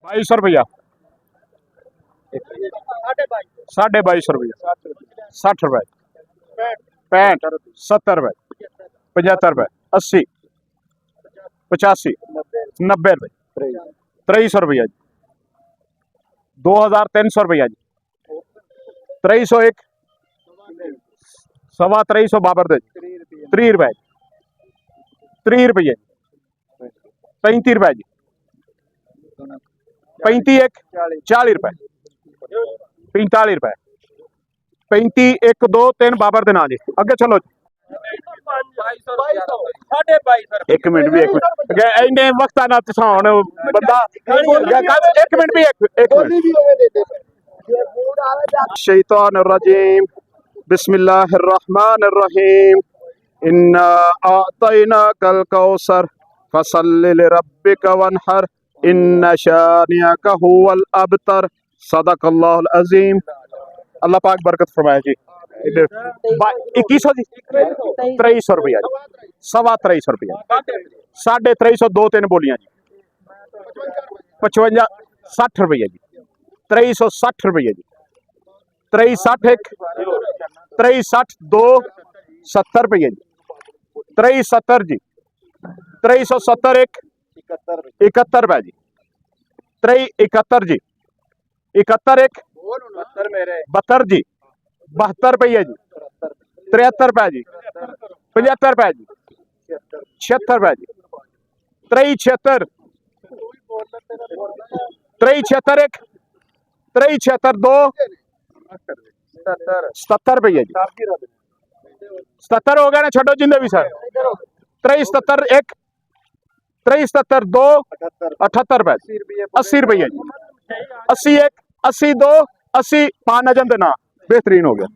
2200 रुपया 2250 रुपया 60 रुपए 65 70 रुपए 75 रुपए 80 85 90 रुपए 2300 रुपया जी 2300 रुपया जी 2301 सवा 2300 बाबर दे 30 रुपए 30 रुपये 35 रुपए जी 35 40 रुपए 45 रुपए 35 1 2 3 बाबर दे ना जी अगे चलो जी एक मिनट भी एक मिनट इन्ने वक्त ना तुसा हुन बंदा एक मिनट भी एक मिनट शैतानिर रजीम बिस्मिल्लाहिर रहमानिर रहीम इन्ना अअतैनाकल कौसर फसल्लि लिरब्बिका वनहर इन्ना शानिअका हुवल अबतर सदकल्लाहुल अजीम। अल्लाह पाक बरकत फरमाए जी। 2100 जी 2300 रुपया जी सवा 2300 रुपया 2350 दो तीन बोलियां जी 55 60 रुपया जी 2360 रुपया जी 2360 एक 2360 दो 70 रुपया जी 2370 जी 2370 एक 71 रुपया जी 73 जी 71 एक 72 जी 72 रुपया जी 73 रुपया जी 75 रुपया जी 76 रुपया जी 73 73 एक 73 दो 77 रुपया जी 77 हो गया ना छो जिंदे भी सर 73 एक 73 दो 78 रुपए 80 रुपया जी 80 एक 80 दो 80 5 नजम देना बेहतरीन हो गया।